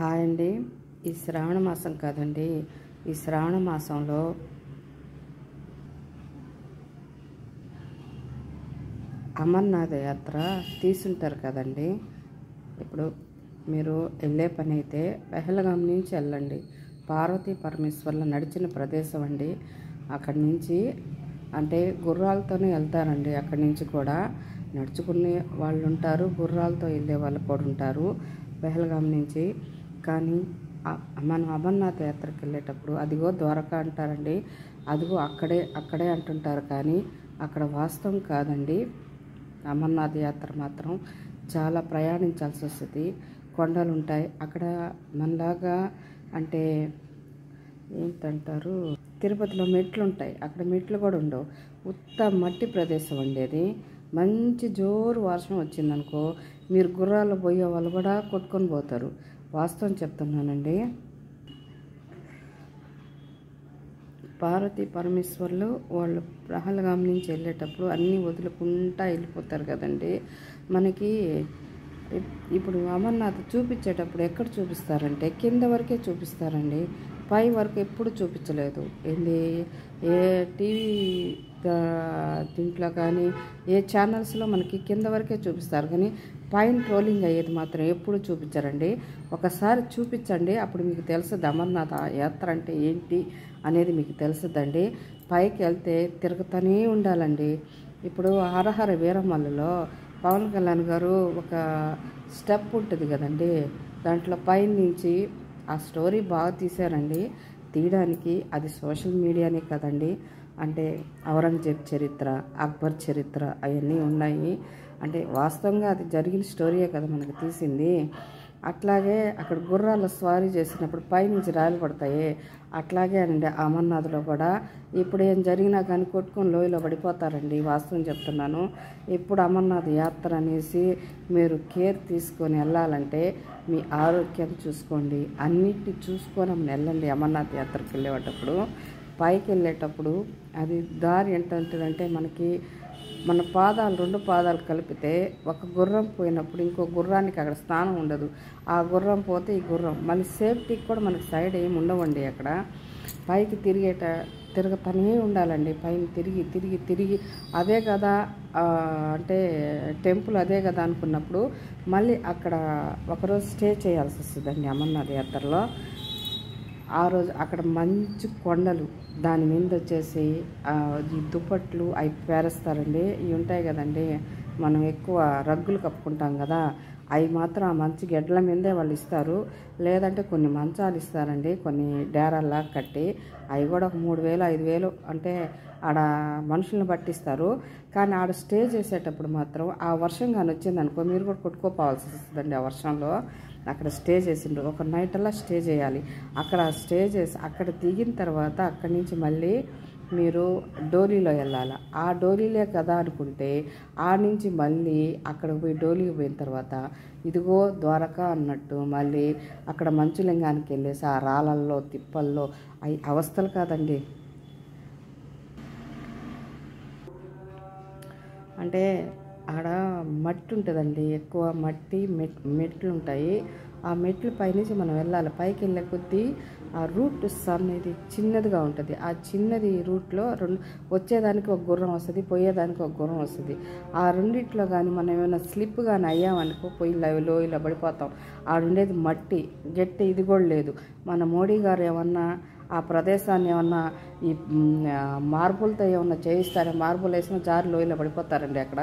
Hi అండి. ఈ శ్రావణ మాసం కాదండి, ఈ శ్రావణ మాసంలో అమర్నాథ యాత్ర తీసుంటారు కదండి. ఇప్పుడు మీరు వెళ్ళే పని అయితే పెహల్గాం నుంచి వెళ్ళండి. పార్వతీ పరమేశ్వర్ల నడిచిన ప్రదేశం అండి. అక్కడి నుంచి అంటే గుర్రాలతోనే వెళ్తారండి. అక్కడి నుంచి కూడా నడుచుకునే వాళ్ళు ఉంటారు, గుర్రాలతో వెళ్ళే వాళ్ళు కూడా ఉంటారు పెహల్గాం నుంచి. కానీ మనం అమర్నాథ్ యాత్రకి వెళ్ళేటప్పుడు అదిగో ద్వారకా అంటారండి, అదిగో అక్కడే అంటుంటారు. కానీ అక్కడ వాస్తవం కాదండి. అమర్నాథ్ యాత్ర మాత్రం చాలా ప్రయాణించాల్సి వస్తుంది. కొండలు ఉంటాయి అక్కడ. మనలాగా అంటే ఏంటంటారు, తిరుపతిలో మెట్లు ఉంటాయి, అక్కడ మెట్లు కూడా ఉండవు. ఉత్త మట్టి ప్రదేశం ఉండేది. మంచి జోరు వర్షం వచ్చిందనుకో, మీరు గుర్రాలు పోయే వాళ్ళు కూడా కొట్టుకొని పోతారు. వాస్తవం చెప్తున్నానండి. పార్వతీ పరమేశ్వర్లు వాళ్ళు పెహల్గాం నుంచి వెళ్ళేటప్పుడు అన్నీ వదులుకుంటా వెళ్ళిపోతారు కదండి. మనకి ఇప్పుడు అమర్నాథ్ చూపించేటప్పుడు ఎక్కడ చూపిస్తారంటే కింద వరకే చూపిస్తారండి, పై వరకు ఎప్పుడు చూపించలేదు. ఏంది ఏ టీవీ దీంట్లో కానీ ఏ ఛానల్స్లో మనకి కింద వరకే చూపిస్తారు, కానీ పైన ట్రోలింగ్ అయ్యేది మాత్రం ఎప్పుడు చూపించారండి. ఒకసారి చూపించండి, అప్పుడు మీకు తెలుస్తుంది అమర్నాథ్ యాత్ర అంటే ఏంటి అనేది మీకు తెలుస్తుందండి. పైకి వెళ్తే తిరుగుతూనే ఉండాలండి. ఇప్పుడు హరహర వీరమల్లులో పవన్ కళ్యాణ్ గారు ఒక స్టెప్ ఉంటుంది కదండి, దాంట్లో పైనుంచి ఆ స్టోరీ బాగా తీశారండి. తీయడానికి అది సోషల్ మీడియానే కదండి. అంటే ఔరంగజేబ్ చరిత్ర, అక్బర్ చరిత్ర అవన్నీ ఉన్నాయి. అంటే వాస్తవంగా అది జరిగిన స్టోరీయే కదా మనకు తీసింది. అట్లాగే అక్కడ గుర్రాల స్వారీ చేసినప్పుడు పైనుంచి రాయలు పడతాయి, అట్లాగే అండి అమర్నాథ్లో కూడా ఇప్పుడు ఏం జరిగినా కానీ కొట్టుకొని లోయలో పడిపోతారండి. వాస్తవం చెప్తున్నాను. ఇప్పుడు అమర్నాథ్ యాత్ర అనేసి మీరు కేర్ తీసుకొని వెళ్ళాలంటే మీ ఆరోగ్యాన్ని చూసుకోండి, అన్నిటిని చూసుకొని వెళ్ళండి. అమర్నాథ్ యాత్రకి వెళ్ళేటప్పుడు పైకి వెళ్ళేటప్పుడు అది దారి ఏంటంటే మనకి మన పాదాలు రెండు పాదాలు కలిపితే ఒక గుర్రం పోయినప్పుడు ఇంకో గుర్రానికి అక్కడ స్థానం ఉండదు. ఆ గుర్రం పోతే ఈ గుర్రం మళ్ళీ సేఫ్టీకి కూడా మనకి సైడ్ ఏమి ఉండవండి. అక్కడ పైకి తిరుగుతూనే ఉండాలండి. పైన తిరిగి అదే కదా అంటే టెంపుల్ అదే కదా అనుకున్నప్పుడు మళ్ళీ అక్కడ ఒకరోజు స్టే చేయాల్సి వస్తుందండి అమర్నాథ్ యాత్రలో. ఆ రోజు అక్కడ మంచి కొండలు, దాని మీద వచ్చేసి ఈ దుప్పట్లు అవి పేరేస్తారండి. ఇవి ఉంటాయి కదండి, మనం ఎక్కువ రగ్గులు కప్పుకుంటాం కదా, అవి మాత్రం ఆ మంచి గెడ్ల మీదే వాళ్ళు ఇస్తారు. లేదంటే కొన్ని మంచాలు ఇస్తారండి, కొన్ని డేరాల్లా కట్టి. అవి కూడా ఒక 3,000 5,000 అంటే ఆడ మనుషులను పట్టిస్తారు. కానీ ఆడ స్టే చేసేటప్పుడు మాత్రం ఆ వర్షం కానీ వచ్చిందనుకో మీరు కూడా కొట్టుకోపోవాల్సి వస్తుందండి. ఆ వర్షంలో అక్కడ స్టే చేసిండ్రు, ఒక నైట్ అలా స్టే చేయాలి. అక్కడ స్టే చేసి అక్కడ దిగిన తర్వాత అక్కడి నుంచి మళ్ళీ మీరు డోలీలో వెళ్ళాలి. ఆ డోలీలే కదా అనుకుంటే ఆ నుంచి మళ్ళీ అక్కడ పోయి డోలీకి పోయిన తర్వాత ఇదిగో ద్వారకా అన్నట్టు మళ్ళీ అక్కడ మంచులింగానికి వెళ్ళేసి ఆ రాళ్ళల్లో తిప్పల్లో అవి అవస్థలు కాదండి. అంటే ఆడ మట్టి ఉంటుందండి, ఎక్కువ మట్టి మెట్లు ఉంటాయి. ఆ మెట్ల పైనుంచి మనం వెళ్ళాలి. పైకి వెళ్ళే కొద్దీ ఆ రూట్ అనేది చిన్నదిగా ఉంటుంది. ఆ చిన్నది రూట్లో వచ్చేదానికి ఒక గుర్రం వస్తుంది, పోయేదానికి ఒక గుర్రం వస్తుంది. ఆ రెండిట్లో కానీ మనం ఏమైనా స్లిప్ కానీ అయ్యామనుకో పోయి లోయలో పడిపోతాం. ఆడుండేది మట్టి గట్టి, ఇది కూడా లేదు. మన మోడీ గారు ఏమన్నా ఆ ప్రదేశాన్ని ఏమన్నా ఈ మార్బుల్తో ఏమన్నా చేయిస్తాడో, మార్బుల్ వేసిన జారి లోయలో పడిపోతారండి. అక్కడ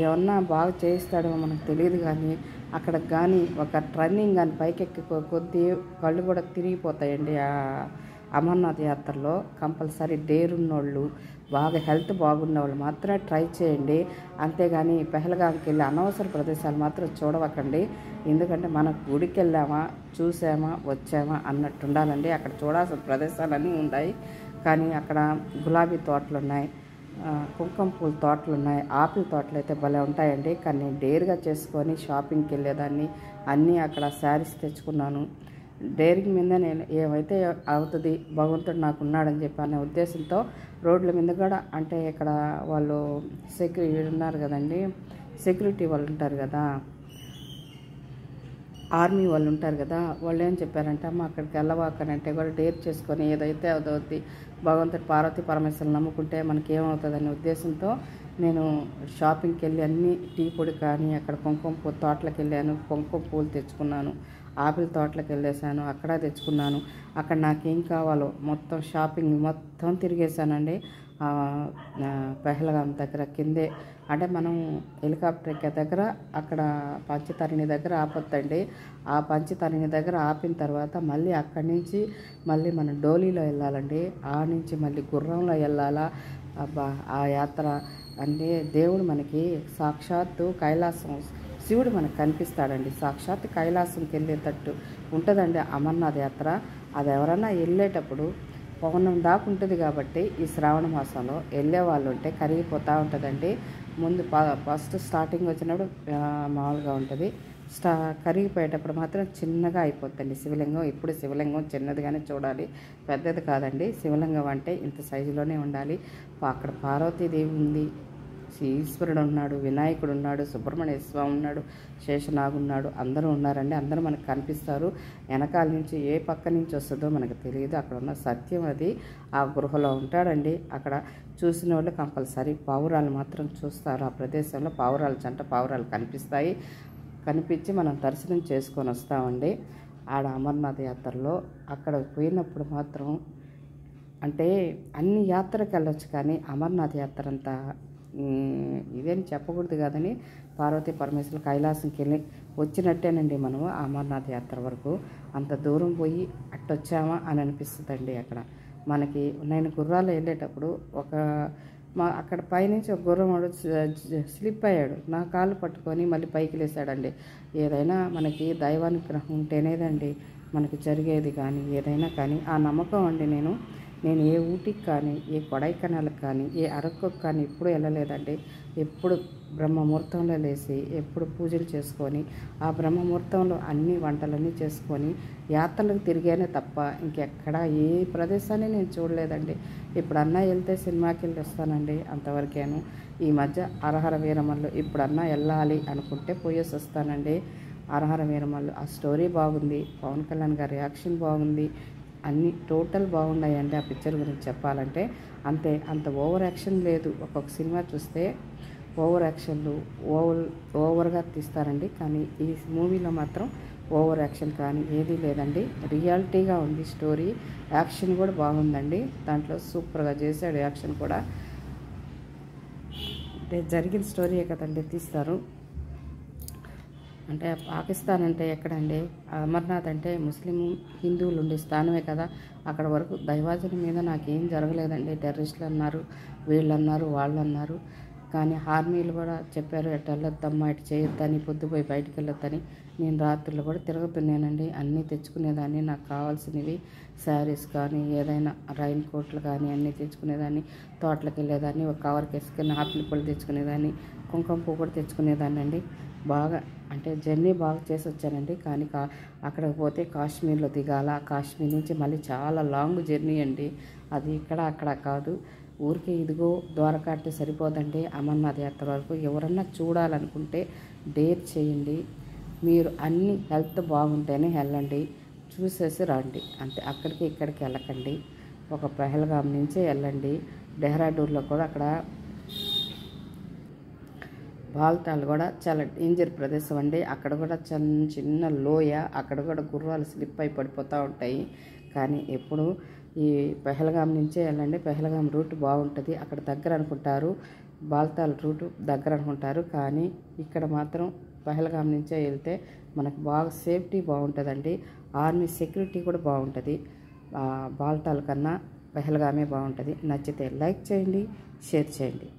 ఏమన్నా బాగా చేయిస్తాడేమో మనకు తెలియదు. కానీ అక్కడ కానీ ఒక ట్రన్నింగ్ కానీ పైకెక్కి కొద్దీ కళ్ళు కూడా తిరిగిపోతాయండి. ఆ అమర్నాథ్ యాత్రలో కంపల్సరీ డేరున్నోళ్ళు, బాగా హెల్త్ బాగున్న వాళ్ళు మాత్రమే ట్రై చేయండి. అంతేగాని పెహల్గాంకి వెళ్ళి అనవసర ప్రదేశాలు మాత్రం చూడవకండి. ఎందుకంటే మన గుడికి వెళ్ళామా, చూసామా, వచ్చామా అన్నట్టు ఉండాలండి. అక్కడ చూడాల్సిన ప్రదేశాలన్నీ ఉన్నాయి. కానీ అక్కడ గులాబీ తోటలు ఉన్నాయి, కుంకుమ పూల తోటలు ఉన్నాయి, ఆపిల్ తోటలు అయితే భలే ఉంటాయండి. కానీ నేను డేర్గా చేసుకొని షాపింగ్కి వెళ్ళేదాన్ని, అన్నీ అక్కడ శారీస్ తెచ్చుకున్నాను. డైరీ మీద నేను ఏమైతే అవుతుంది భగవంతుడు నాకు ఉన్నాడని చెప్పి అనే ఉద్దేశంతో రోడ్ల మీద కూడా అంటే ఇక్కడ వాళ్ళు సెక్యూరిటీ ఉన్నారు కదండి, సెక్యూరిటీ వాళ్ళు ఉంటారు కదా, ఆర్మీ వాళ్ళు ఉంటారు కదా, వాళ్ళు ఏం చెప్పారంటే అమ్మ అక్కడికి వెళ్ళవాకనంటే కూడా డేర్ చేసుకొని ఏదైతే అదవుద్ది, భగవంతుడు పార్వతీ పరమేశ్వరుని నమ్ముకుంటే మనకి ఏమవుతుందనే ఉద్దేశంతో నేను షాపింగ్కి వెళ్ళి అన్నీ టీ పొడి కానీ అక్కడ కుంకుమ తోటలకు వెళ్ళాను, కుంకుమ పూలు తెచ్చుకున్నాను, ఆపిల్ తోటలకు వెళ్ళేసాను, అక్కడ తెచ్చుకున్నాను. అక్కడ నాకేం కావాలో మొత్తం షాపింగ్ మొత్తం తిరిగేసానండి. పెహల్గాం దగ్గర కిందే అంటే మనం హెలికాప్టర్ ఎక్కే దగ్గర అక్కడ పంచతరణి దగ్గర ఆపొద్దండి. ఆ పంచతరణి దగ్గర ఆపిన తర్వాత మళ్ళీ అక్కడి నుంచి మళ్ళీ మనం డోలీలో వెళ్ళాలండి. ఆ నుంచి మళ్ళీ గుర్రంలో వెళ్ళాలా. అబ్బా ఆ యాత్ర అంటే దేవుడు మనకి సాక్షాత్తు కైలాసం శివుడు మనకు కనిపిస్తాడండి. సాక్షాత్ కైలాసంకి వెళ్ళేటట్టు ఉంటుందండి అమర్నాథ్ యాత్ర. అది ఎవరన్నా వెళ్ళేటప్పుడు పౌర్ణం దాకా ఉంటుంది కాబట్టి ఈ శ్రావణ మాసంలో వెళ్ళే వాళ్ళు ఉంటే కరిగిపోతూ ఉంటుందండి. ముందు ఫస్ట్ స్టార్టింగ్ వచ్చినప్పుడు మామూలుగా ఉంటుంది, కరిగిపోయేటప్పుడు మాత్రం చిన్నగా అయిపోతుంది శివలింగం. ఇప్పుడు శివలింగం చిన్నదిగానే చూడాలి, పెద్దది కాదండి. శివలింగం అంటే ఇంత సైజులోనే ఉండాలి. అక్కడ పార్వతీదేవి ఉంది, ఈశ్వరుడు ఉన్నాడు, వినాయకుడు ఉన్నాడు, సుబ్రహ్మణ్య స్వామి ఉన్నాడు, శేషనాగు ఉన్నాడు, అందరూ ఉన్నారండి. అందరూ మనకు కనిపిస్తారు. వెనకాల నుంచి ఏ పక్క నుంచి వస్తుందో మనకు తెలియదు. అక్కడ ఉన్న సత్యం అది ఆ గృహలో ఉంటాడండి. అక్కడ చూసిన వాళ్ళు కంపల్సరీ పావురాలు మాత్రం చూస్తారు. ఆ ప్రదేశంలో పావురాలు జంట పావురాలు కనిపించి మనం దర్శనం చేసుకొని వస్తామండి. ఆడ అమర్నాథ్ యాత్రలో అక్కడ పోయినప్పుడు మాత్రం అంటే అన్ని యాత్రకు వెళ్ళొచ్చు కానీ అమర్నాథ్ యాత్ర అంతా ఇదేం చెప్పకూడదు కాదని పార్వతీ పరమేశ్వరులు కైలాసంకి వెళ్ళి వచ్చినట్టేనండి మనము అమర్నాథ్ యాత్ర వరకు. అంత దూరం పోయి అట్టొచ్చామా అని అనిపిస్తుందండి. అక్కడ మనకి నేను గుర్రాలు వెళ్ళేటప్పుడు అక్కడ పైనుంచి ఒక గుర్రం స్లిప్ అయ్యాడు, నా కాళ్ళు పట్టుకొని మళ్ళీ పైకి లేసాడండి. ఏదైనా మనకి దైవానుగ్రహం ఉంటేనేదండి మనకి జరిగేది కానీ ఏదైనా కానీ. ఆ నమ్మకం అండి. నేను ఏ ఊటీకి కానీ ఏ కొడైకెనాల్కి కానీ ఏ అరకుకి కానీ ఎప్పుడు వెళ్ళలేదండి. ఎప్పుడు బ్రహ్మముహూర్తంలో లేచి ఎప్పుడు పూజలు చేసుకొని ఆ బ్రహ్మముహూర్తంలో అన్ని వంటలన్నీ చేసుకొని యాత్రలకు తిరిగానే తప్ప ఇంకెక్కడ ఏ ప్రదేశాన్ని నేను చూడలేదండి. ఇప్పుడన్నా వెళ్తే సినిమాకి వెళ్ళి వస్తానండి, అంతవరకేను. ఈ మధ్య హరహర వీరమల్లు ఇప్పుడన్నా వెళ్ళాలి అనుకుంటే పోయేసి వస్తానండి. హరహర వీరమల్లు ఆ స్టోరీ బాగుంది, పవన్ కళ్యాణ్ గారి రియాక్షన్ బాగుంది, అన్నీ టోటల్ బాగున్నాయండి. ఆ పిక్చర్ గురించి చెప్పాలంటే అంత ఓవర్ యాక్షన్ లేదు. ఒక్కొక్క సినిమా చూస్తే ఓవర్ యాక్షన్లు ఓవర్గా తీస్తారండి, కానీ ఈ మూవీలో మాత్రం ఓవర్ యాక్షన్ కానీ ఏదీ లేదండి. రియాలిటీగా ఉంది స్టోరీ. యాక్షన్ కూడా బాగుందండి, దాంట్లో సూపర్గా చేశాడు యాక్షన్ కూడా. అంటే జరిగిన స్టోరీయే కదండి తీస్తారు. అంటే పాకిస్తాన్ అంటే ఎక్కడండి, అమర్నాథ్ అంటే ముస్లిం హిందువులు ఉండే స్థానమే కదా. అక్కడ వరకు దైవాజనం మీద నాకేం జరగలేదండి. టెర్రరిస్టులు అన్నారు, వీళ్ళు అన్నారు, వాళ్ళు అన్నారు, కానీ ఆర్మీలు కూడా చెప్పారు ఎటు వెళ్ళొద్దమ్మా, ఇటు చేయొద్దని, పొద్దుపోయి బయటికి వెళ్ళొద్దని. నేను రాత్రులు కూడా తిరుగుతున్నానండి, అన్నీ తెచ్చుకునేదాన్ని. నాకు కావాల్సినవి శారీస్ కానీ ఏదైనా రైన్ కోట్లు కానీ అన్నీ తెచ్చుకునేదాన్ని. తోటలకు వెళ్ళేదాన్ని, ఒక కవర్కి వేసుకుని ఆపిల్ పళ్ళు తెచ్చుకునేదాన్ని, కుంకుమ పువ్వు కూడా తెచ్చుకునేదాన్ని అండి. బాగా అంటే జర్నీ బాగా చేసి వచ్చానండి. కానీ అక్కడికి పోతే కాశ్మీర్లో దిగాల. కాశ్మీర్ నుంచి మళ్ళీ చాలా లాంగ్ జర్నీ అండి. అది ఇక్కడ అక్కడ కాదు, ఊరికే ఇదిగో ద్వారకా అంటే సరిపోదండి. అమర్నాథ్ యాత్ర వరకు ఎవరన్నా చూడాలనుకుంటే డేర్ చేయండి. మీరు అన్ని హెల్త్ బాగుంటేనే వెళ్ళండి, చూసేసి రండి అంతే. అక్కడికి ఇక్కడికి వెళ్ళకండి. ఒక పెహల్గాం నుంచే వెళ్ళండి. డెహ్రాడూన్లో కూడా అక్కడ బాల్తాల్ కూడా చాలా డేంజర్ ప్రదేశం అండి. అక్కడ కూడా చిన్న లోయ, అక్కడ కూడా గుర్రాలు స్లిప్ అయి పడిపోతూ ఉంటాయి. కానీ ఎప్పుడు ఈ పెహల్గాం నుంచే వెళ్ళండి. పెహల్గాం రూట్ బాగుంటుంది. అక్కడ దగ్గర అనుకుంటారు, బాల్తాల్ రూట్ దగ్గర అనుకుంటారు, కానీ ఇక్కడ మాత్రం పెహల్గాం నుంచే వెళ్తే మనకు బాగా సేఫ్టీ బాగుంటుందండి. ఆర్మీ సెక్యూరిటీ కూడా బాగుంటుంది. బాల్తాల్ కన్నా పెహల్గామే బాగుంటుంది. నచ్చితే లైక్ చేయండి, షేర్ చేయండి.